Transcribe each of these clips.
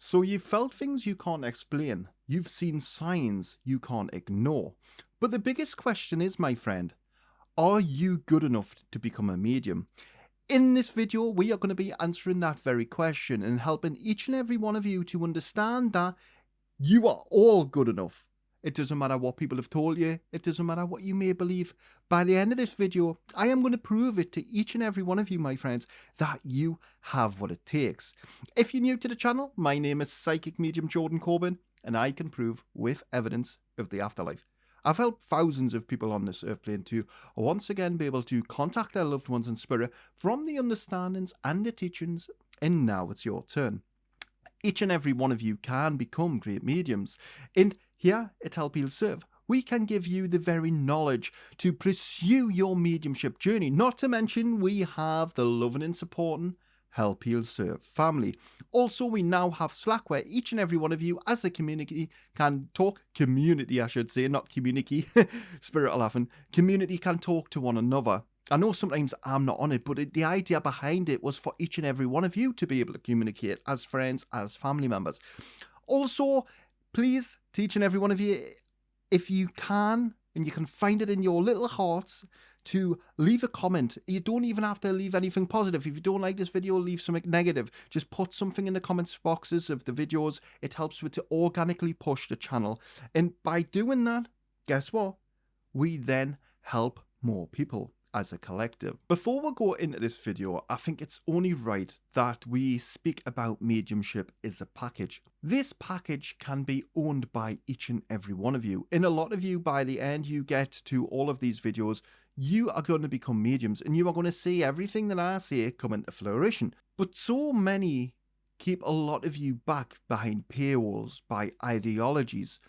So you've felt things you can't explain. You've seen signs you can't ignore. But the biggest question is, my friend, are you good enough to become a medium? In this video, we are going to be answering that very question and helping each and every one of you to understand that you are all good enough. It doesn't matter what people have told you. It doesn't matter what you may believe. By the end of this video, I am going to prove it to each and every one of you, my friends, that you have what it takes. If you're new to the channel, my name is Psychic Medium Jordan Corbin, and I can prove with evidence of the afterlife. I've helped thousands of people on this earth plane to once again be able to contact their loved ones in spirit from the understandings and the teachings, and now it's your turn. Each and every one of you can become great mediums, and here at Help Heal Serve, we can give you the very knowledge to pursue your mediumship journey. Not to mention, we have the loving and supporting Help Heal Serve family. Also, we now have Slack where each and every one of you as a community can talk. Community, I should say, not community. Spirit laughing. Community can talk to one another. I know sometimes I'm not on it, but the idea behind it was for each and every one of you to be able to communicate as friends, as family members. Also, please, to each and every one of you, if you can, and you can find it in your little hearts, to leave a comment. You don't even have to leave anything positive. If you don't like this video, leave something negative. Just put something in the comments boxes of the videos. It helps with to organically push the channel. And by doing that, guess what? We then help more people as a collective. Before we go into this video, I think it's only right that we speak about mediumship as a package. This package can be owned by each and every one of you. And a lot of you, by the end you get to all of these videos, you are going to become mediums and you are going to see everything that I say come into flourishing. But so many keep a lot of you back behind paywalls, by ideologies,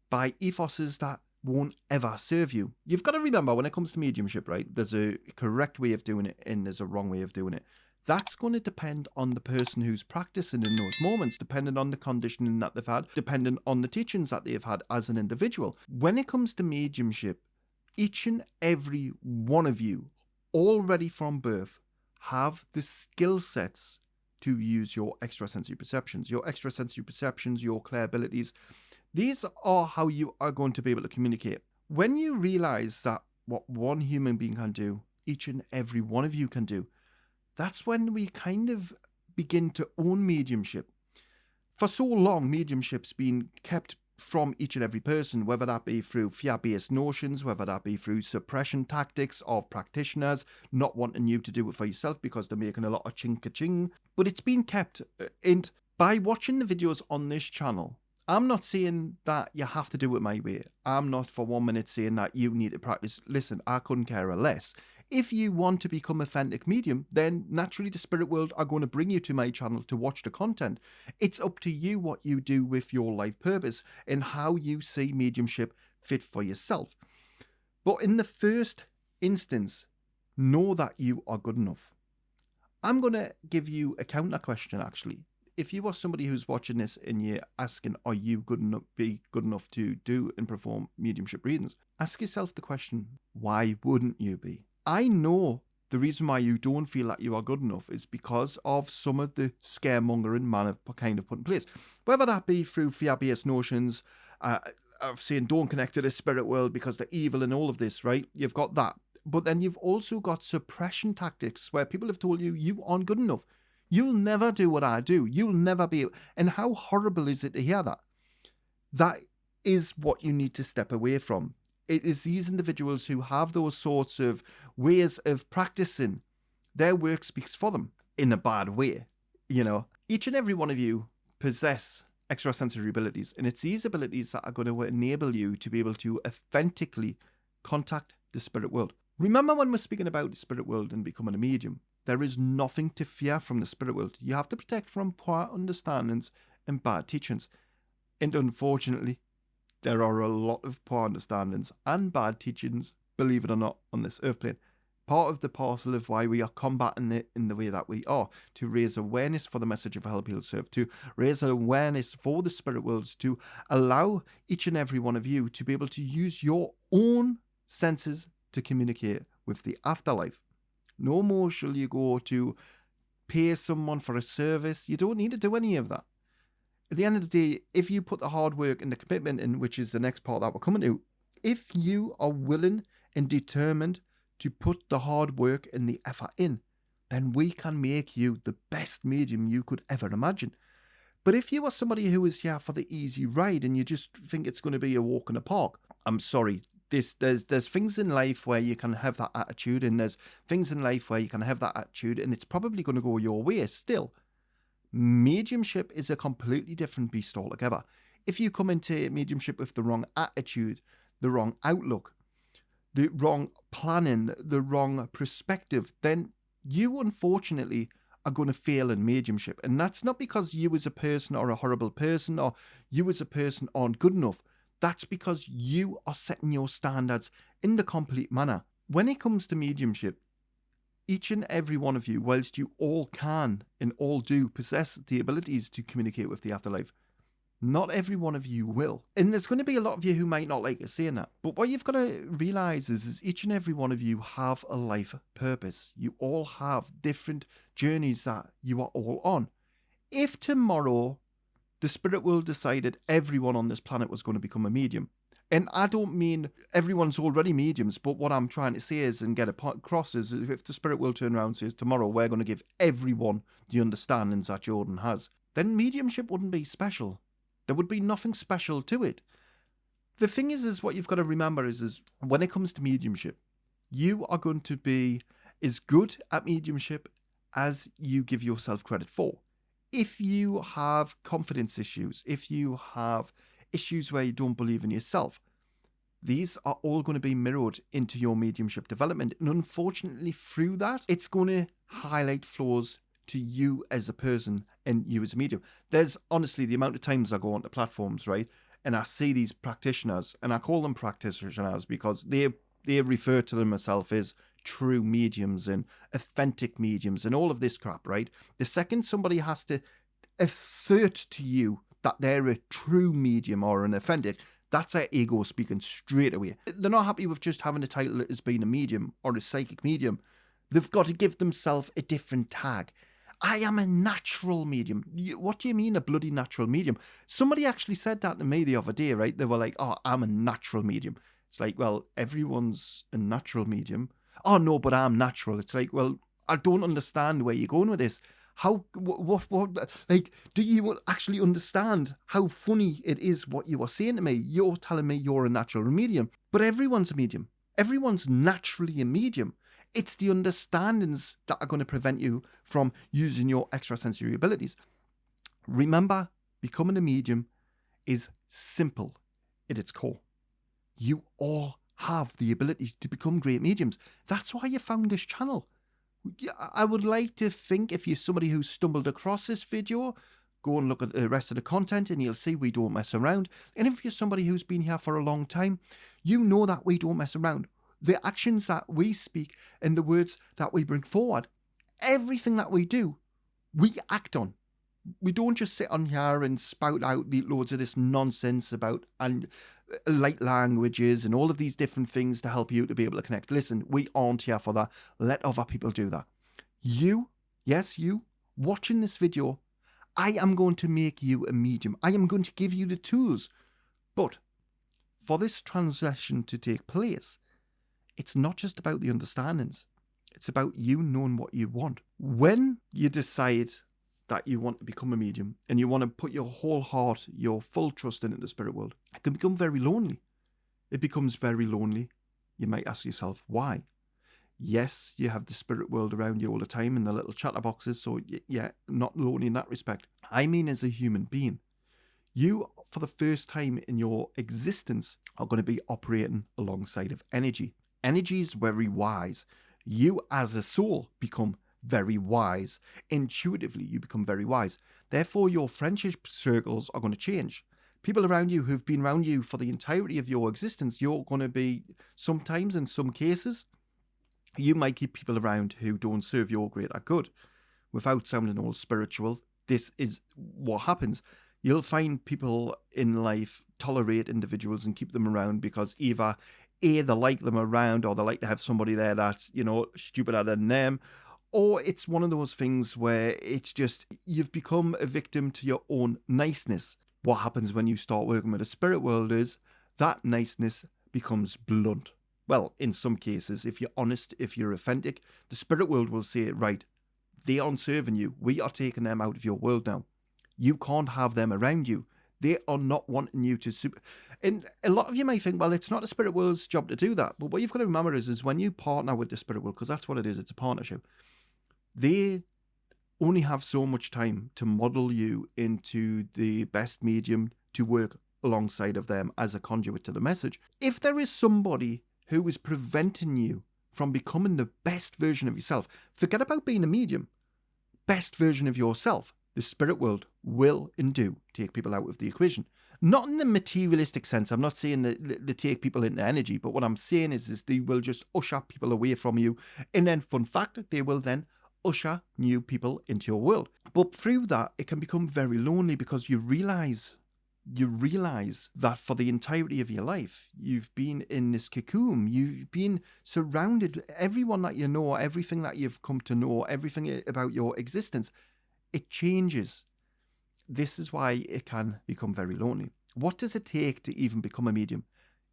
by ethoses that won't ever serve you. You've got to remember, when it comes to mediumship, right, there's a correct way of doing it and there's a wrong way of doing it. That's going to depend on the person who's practicing in those moments, depending on the conditioning that they've had, depending on the teachings that they've had as an individual. When it comes to mediumship, each and every one of you, already from birth, have the skill sets to use your extrasensory perceptions. Your extrasensory perceptions, your clair abilities, these are how you are going to be able to communicate. When you realize that what one human being can do, each and every one of you can do, that's when we kind of begin to own mediumship. For so long, mediumship's been kept from each and every person, whether that be through fear-based notions, whether that be through suppression tactics of practitioners, not wanting you to do it for yourself because they're making a lot of ching-ka-ching. But it's been kept, and by watching the videos on this channel, I'm not saying that you have to do it my way. I'm not for 1 minute saying that you need to practice. Listen, I couldn't care less. If you want to become an authentic medium, then naturally the spirit world are going to bring you to my channel to watch the content. It's up to you what you do with your life purpose and how you see mediumship fit for yourself. But in the first instance, know that you are good enough. I'm going to give you a counter question actually. If you are somebody who's watching this and you're asking, are you good enough to do and perform mediumship readings? Ask yourself the question, why wouldn't you be? I know the reason why you don't feel that you are good enough is because of some of the scaremongering man have kind of put in place. Whether that be through fear-based notions, of saying don't connect to the spirit world because they're evil and all of this, right? You've got that. But then you've also got suppression tactics where people have told you, you aren't good enough. You'll never do what I do. You'll never be. And how horrible is it to hear that? That is what you need to step away from. It is these individuals who have those sorts of ways of practicing. Their work speaks for them in a bad way. You know, each and every one of you possess extrasensory abilities. And it's these abilities that are going to enable you to be able to authentically contact the spirit world. Remember when we're speaking about the spirit world and becoming a medium, there is nothing to fear from the spirit world. You have to protect from poor understandings and bad teachings. And unfortunately, there are a lot of poor understandings and bad teachings, believe it or not, on this earth plane. Part of the parcel of why we are combating it in the way that we are, to raise awareness for the message of Help Heal Serve, to raise awareness for the spirit worlds, to allow each and every one of you to be able to use your own senses to communicate with the afterlife. No more shall you go to pay someone for a service. You don't need to do any of that. At the end of the day, if you put the hard work and the commitment in, which is the next part that we're coming to, if you are willing and determined to put the hard work and the effort in, then we can make you the best medium you could ever imagine. But if you are somebody who is here for the easy ride and you just think it's going to be a walk in the park, I'm sorry. There's things in life where you can have that attitude, and there's things in life where you can have that attitude, and it's probably going to go your way still. Mediumship is a completely different beast altogether. If you come into mediumship with the wrong attitude, the wrong outlook, the wrong planning, the wrong perspective, then you unfortunately are going to fail in mediumship. And that's not because you as a person are a horrible person or you as a person aren't good enough. That's because you are setting your standards in the complete manner. When it comes to mediumship, each and every one of you, whilst you all can and all do possess the abilities to communicate with the afterlife, not every one of you will. And there's going to be a lot of you who might not like saying that. But what you've got to realise is each and every one of you have a life purpose. You all have different journeys that you are all on. If tomorrow the spirit world decided everyone on this planet was going to become a medium, and I don't mean everyone's already mediums, but what I'm trying to say is, and get across is, if the spirit world turn around and says tomorrow we're going to give everyone the understandings that Jordan has, then mediumship wouldn't be special. There would be nothing special to it. The thing is what you've got to remember is when it comes to mediumship, you are going to be as good at mediumship as you give yourself credit for. If you have confidence issues, if you have issues where you don't believe in yourself, these are all going to be mirrored into your mediumship development. And unfortunately, through that, it's going to highlight flaws to you as a person and you as a medium. There's honestly the amount of times I go onto platforms, right, and I see these practitioners, and I call them practitioners because they refer to themselves as true mediums and authentic mediums and all of this crap, right? The second somebody has to assert to you that they're a true medium or an authentic, that's their ego speaking straight away. They're not happy with just having a title as being a medium or a psychic medium. They've got to give themselves a different tag. I am a natural medium. What do you mean a bloody natural medium? Somebody actually said that to me the other day, right? They were like, oh, I'm a natural medium. It's like, well, everyone's a natural medium. Oh, no, but I'm natural. It's like, well, I don't understand where you're going with this. How, what, like, do you actually understand how funny it is what you are saying to me? You're telling me you're a natural medium, but everyone's a medium. Everyone's naturally a medium. It's the understandings that are going to prevent you from using your extrasensory abilities. Remember, becoming a medium is simple at its core. You all have the ability to become great mediums. That's why you found this channel. I would like to think if you're somebody who stumbled across this video, go and look at the rest of the content and you'll see we don't mess around. And if you're somebody who's been here for a long time, you know that we don't mess around. The actions that we speak and the words that we bring forward, everything that we do, we act on. We don't just sit on here and spout out loads of this nonsense about and light languages and all of these different things to help you to be able to connect. Listen, we aren't here for that. Let other people do that. You, yes, you, watching this video, I am going to make you a medium. I am going to give you the tools. But for this transition to take place, it's not just about the understandings. It's about you knowing what you want. When you decide that you want to become a medium and you want to put your whole heart, your full trust into the spirit world, it can become very lonely. It becomes very lonely. You might ask yourself, why? Yes, you have the spirit world around you all the time in the little chatterboxes, so yeah, not lonely in that respect. I mean, as a human being, you, for the first time in your existence, are going to be operating alongside of energy. Energy is very wise. You as a soul become very wise. Intuitively, you become very wise. Therefore, your friendship circles are going to change. People around you who've been around you for the entirety of your existence, you're going to be, sometimes in some cases, you might keep people around who don't serve your greater good. Without sounding all spiritual, this is what happens. You'll find people in life tolerate individuals and keep them around because either A, they like them around, or they like to have somebody there that's, stupider than them, Or it's one of those things where it's just you've become a victim to your own niceness. What happens when you start working with the spirit world is that niceness becomes blunt. Well, in some cases, if you're honest, if you're authentic, the spirit world will say, right, they aren't serving you. We are taking them out of your world now. You can't have them around you. They are not wanting you to... And a lot of you may think, well, it's not the spirit world's job to do that. But what you've got to remember is when you partner with the spirit world, because that's what it is, it's a partnership, they only have so much time to model you into the best medium to work alongside of them as a conduit to the message. If there is somebody who is preventing you from becoming the best version of yourself, forget about being a medium, best version of yourself, the spirit world will and do take people out of the equation. Not in the materialistic sense. I'm not saying that they take people into energy, but what I'm saying is they will just usher people away from you. And then, fun fact, they will then usher new people into your world. But through that, it can become very lonely because you realize that for the entirety of your life, you've been in this cocoon. You've been surrounded, everyone that you know, everything that you've come to know, everything about your existence, it changes. This is why it can become very lonely. What does it take to even become a medium?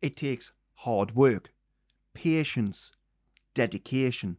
It takes hard work, patience, dedication,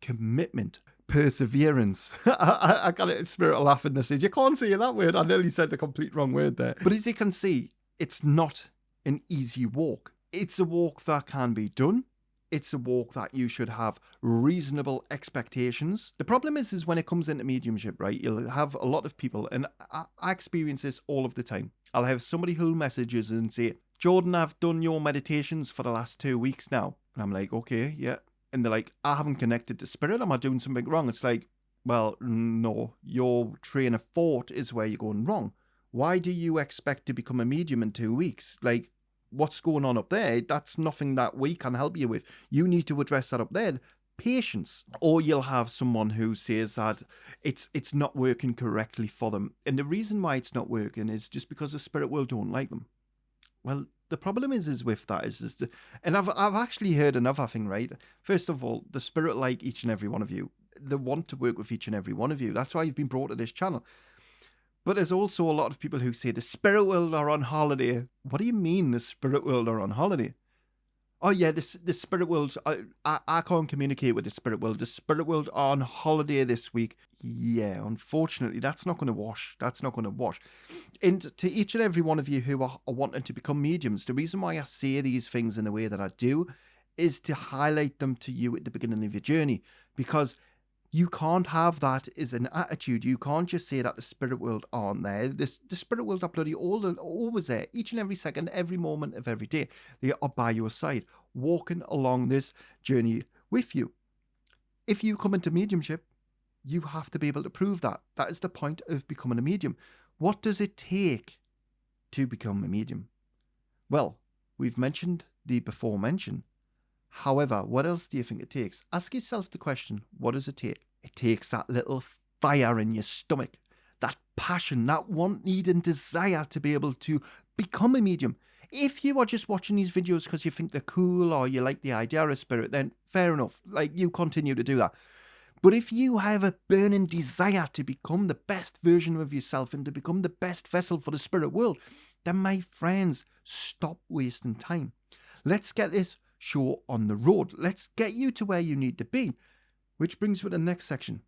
commitment, perseverance. I got a spirit of laughing this stage. You can't say that word. I nearly said the complete wrong word there. But as you can see, it's not an easy walk. It's a walk that can be done. It's a walk that you should have reasonable expectations. The problem is when it comes into mediumship, right, you'll have a lot of people, and I experience this all of the time. I'll have somebody who'll message us and say, Jordan, I've done your meditations for the last 2 weeks now. And I'm like, okay, yeah. And they're like, I haven't connected to spirit. Am I doing something wrong? It's like, well, no, your train of thought is where you're going wrong. Why do you expect to become a medium in 2 weeks? Like, what's going on up there? That's nothing that we can help you with. You need to address that up there. Patience. Or you'll have someone who says that it's not working correctly for them. And the reason why it's not working is just because the spirit world don't like them. Well, the problem is with that is and I've actually heard another thing, right? First of all, the spirit like each and every one of you. They want to work with each and every one of you. That's why you've been brought to this channel. But there's also a lot of people who say the spirit world are on holiday. What do you mean the spirit world are on holiday? Oh yeah, the spirit world, I can't communicate with the spirit world. The spirit world are on holiday this week. Yeah, unfortunately, that's not going to wash. That's not going to wash. And to each and every one of you who are wanting to become mediums, the reason why I say these things in the way that I do is to highlight them to you at the beginning of your journey. Because you can't have that as an attitude. You can't just say that the spirit world aren't there. The spirit world are bloody always there. Each and every second, every moment of every day. They are by your side, walking along this journey with you. If you come into mediumship, you have to be able to prove that. That is the point of becoming a medium. What does it take to become a medium? Well, we've mentioned the before mention. However, what else do you think it takes? Ask yourself the question, what does it take? It takes that little fire in your stomach, that passion, that want, need and desire to be able to become a medium. If you are just watching these videos because you think they're cool or you like the idea of spirit, then fair enough, like you continue to do that. But if you have a burning desire to become the best version of yourself and to become the best vessel for the spirit world, then my friends, stop wasting time. Let's get this show on the road. Let's get you to where you need to be. Which brings me to the next section.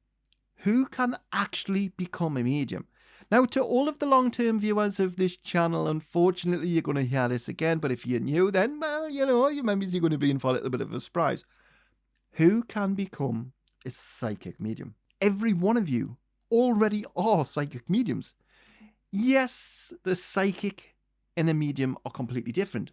Who can actually become a medium? Now, to all of the long-term viewers of this channel, unfortunately, you're going to hear this again. But if you're new, then, well, you know, your members are going to be in for a little bit of a surprise. Who can become a psychic medium? Every one of you already are psychic mediums. Yes, the psychic and a medium are completely different.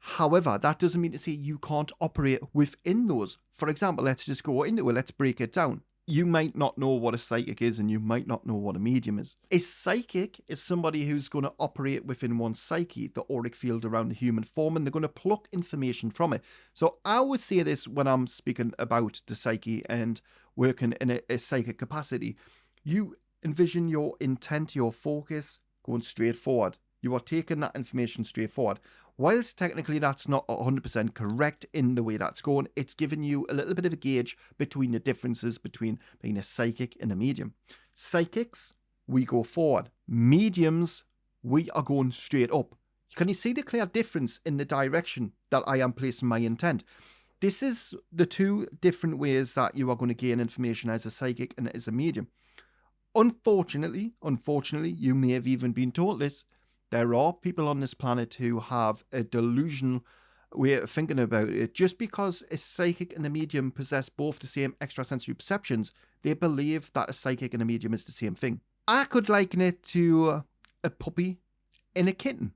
However, that doesn't mean to say you can't operate within those. For example, let's just go into it. Let's break it down. You might not know what a psychic is and you might not know what a medium is. A psychic is somebody who's going to operate within one's psyche, the auric field around the human form, and they're going to pluck information from it. So I always say this when I'm speaking about the psyche and working in a psychic capacity. You envision your intent, your focus going straight forward. You are taking that information straight forward. Whilst technically that's not 100% correct in the way that's going, it's giving you a little bit of a gauge between the differences between being a psychic and a medium. Psychics, we go forward. Mediums, we are going straight up. Can you see the clear difference in the direction that I am placing my intent? This is the two different ways that you are going to gain information as a psychic and as a medium. Unfortunately, you may have even been told this. There are people on this planet who have a delusional way of thinking about it. Just because a psychic and a medium possess both the same extrasensory perceptions, they believe that a psychic and a medium is the same thing. I could liken it to a puppy and a kitten.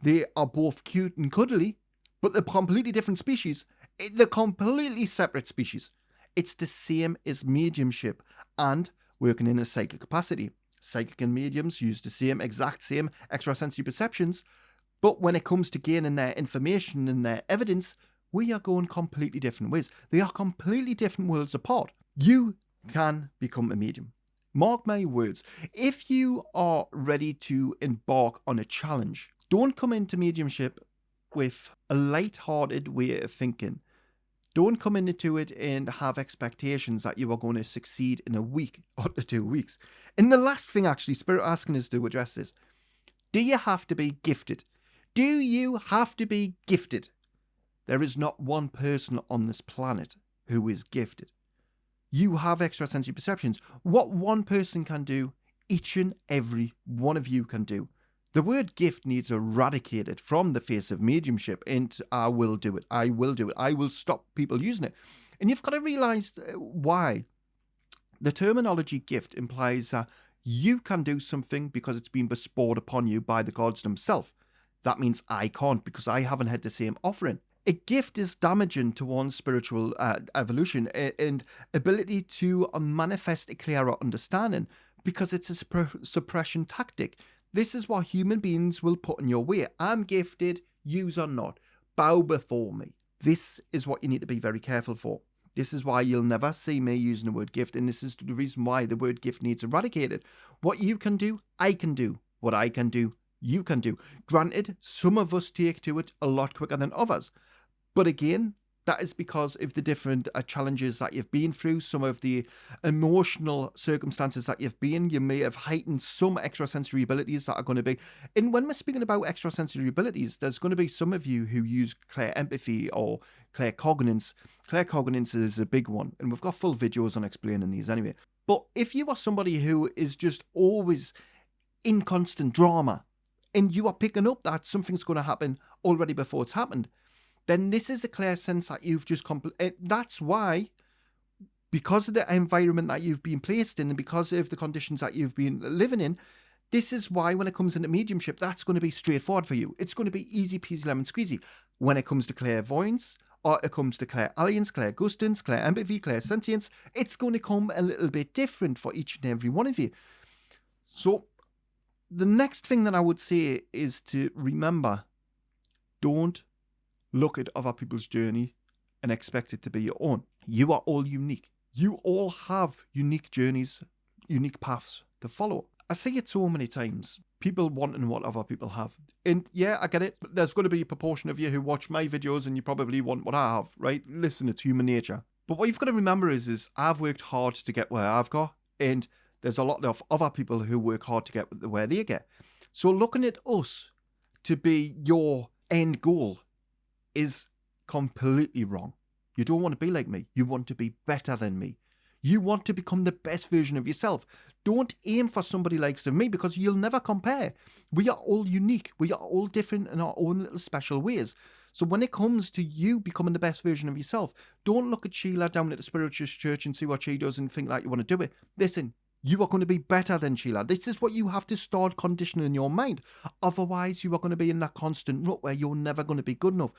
They are both cute and cuddly, but they're completely different species. They're completely separate species. It's the same as mediumship and working in a psychic capacity. Psychic and mediums use the exact same extrasensory perceptions, but when it comes to gaining their information and their evidence, we are going completely different ways. They are completely different worlds apart. You can become a medium. Mark my words. If you are ready to embark on a challenge, don't come into mediumship with a light-hearted way of thinking. Don't come into it and have expectations that you are going to succeed in a week or 2 weeks. And the last thing, actually, Spirit asking us to address this. Do you have to be gifted? Do you have to be gifted? There is not one person on this planet who is gifted. You have extrasensory perceptions. What one person can do, each and every one of you can do. The word gift needs eradicated from the face of mediumship, and I will do it. I will stop people using it. And you've got to realise why. The terminology gift implies that you can do something because it's been bestowed upon you by the gods themselves. That means I can't because I haven't had the same offering. A gift is damaging to one's spiritual evolution and ability to manifest a clearer understanding because it's a suppression tactic. This is what human beings will put in your way. I'm gifted, yous are not. Bow before me. This is what you need to be very careful for. This is why you'll never see me using the word gift, and this is the reason why the word gift needs eradicated. What you can do, I can do. What I can do, you can do. Granted, some of us take to it a lot quicker than others. But again, that is because of the different challenges that you've been through, some of the emotional circumstances that you've been. You may have heightened some extrasensory abilities that are going to be. And when we're speaking about extrasensory abilities, there's going to be some of you who use clear empathy or clear cognizance. Clear cognizance is a big one, and we've got full videos on explaining these anyway. But if you are somebody who is just always in constant drama, and you are picking up that something's going to happen already before it's happened, then this is a clear sense that you've just that's why, because of the environment that you've been placed in and because of the conditions that you've been living in, this is why when it comes into mediumship, that's going to be straightforward for you. It's going to be easy peasy lemon squeezy. When it comes to clairvoyance, or it comes to clairalience, clairgustance, clair empathy, clairsentience, it's going to come a little bit different for each and every one of you. So the next thing that I would say is to remember, don't look at other people's journey and expect it to be your own. You are all unique. You all have unique journeys, unique paths to follow. I see it so many times. People wanting what other people have. And yeah, I get it. There's going to be a proportion of you who watch my videos and you probably want what I have, right? Listen, it's human nature. But what you've got to remember is I've worked hard to get where I've got. And there's a lot of other people who work hard to get where they get. So looking at us to be your end goal is completely wrong. You don't want to be like me. You want to be better than me. You want to become the best version of yourself. Don't aim for somebody like me because you'll never compare. We are all unique. We are all different in our own little special ways. So when it comes to you becoming the best version of yourself, don't look at Sheila down at the spiritual church and see what she does and think that you want to do it. Listen, you are going to be better than Sheila. This is what you have to start conditioning in your mind. Otherwise, you are going to be in that constant rut where you're never going to be good enough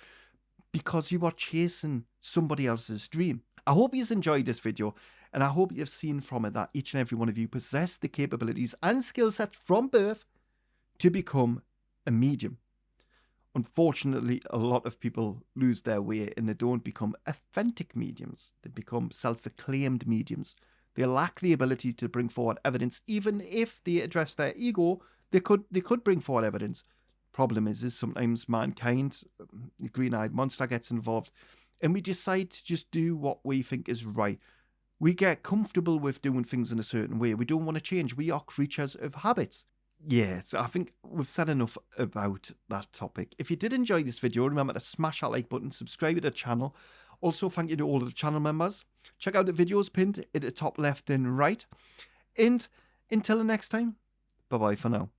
because you are chasing somebody else's dream. I hope you've enjoyed this video, and I hope you've seen from it that each and every one of you possess the capabilities and skill set from birth to become a medium. Unfortunately, a lot of people lose their way and they don't become authentic mediums. They become self-acclaimed mediums. They lack the ability to bring forward evidence. Even if they address their ego, They could bring forward evidence. Problem is sometimes mankind, the green-eyed monster, gets involved, and we decide to just do what we think is right. We get comfortable with doing things in a certain way. We don't want to change. We are creatures of habits. Yeah, so I think we've said enough about that topic. If you did enjoy this video, remember to smash that like button, subscribe to the channel. Also, thank you to all of the channel members. Check out the videos pinned at the top left and right. And until the next time, bye-bye for now.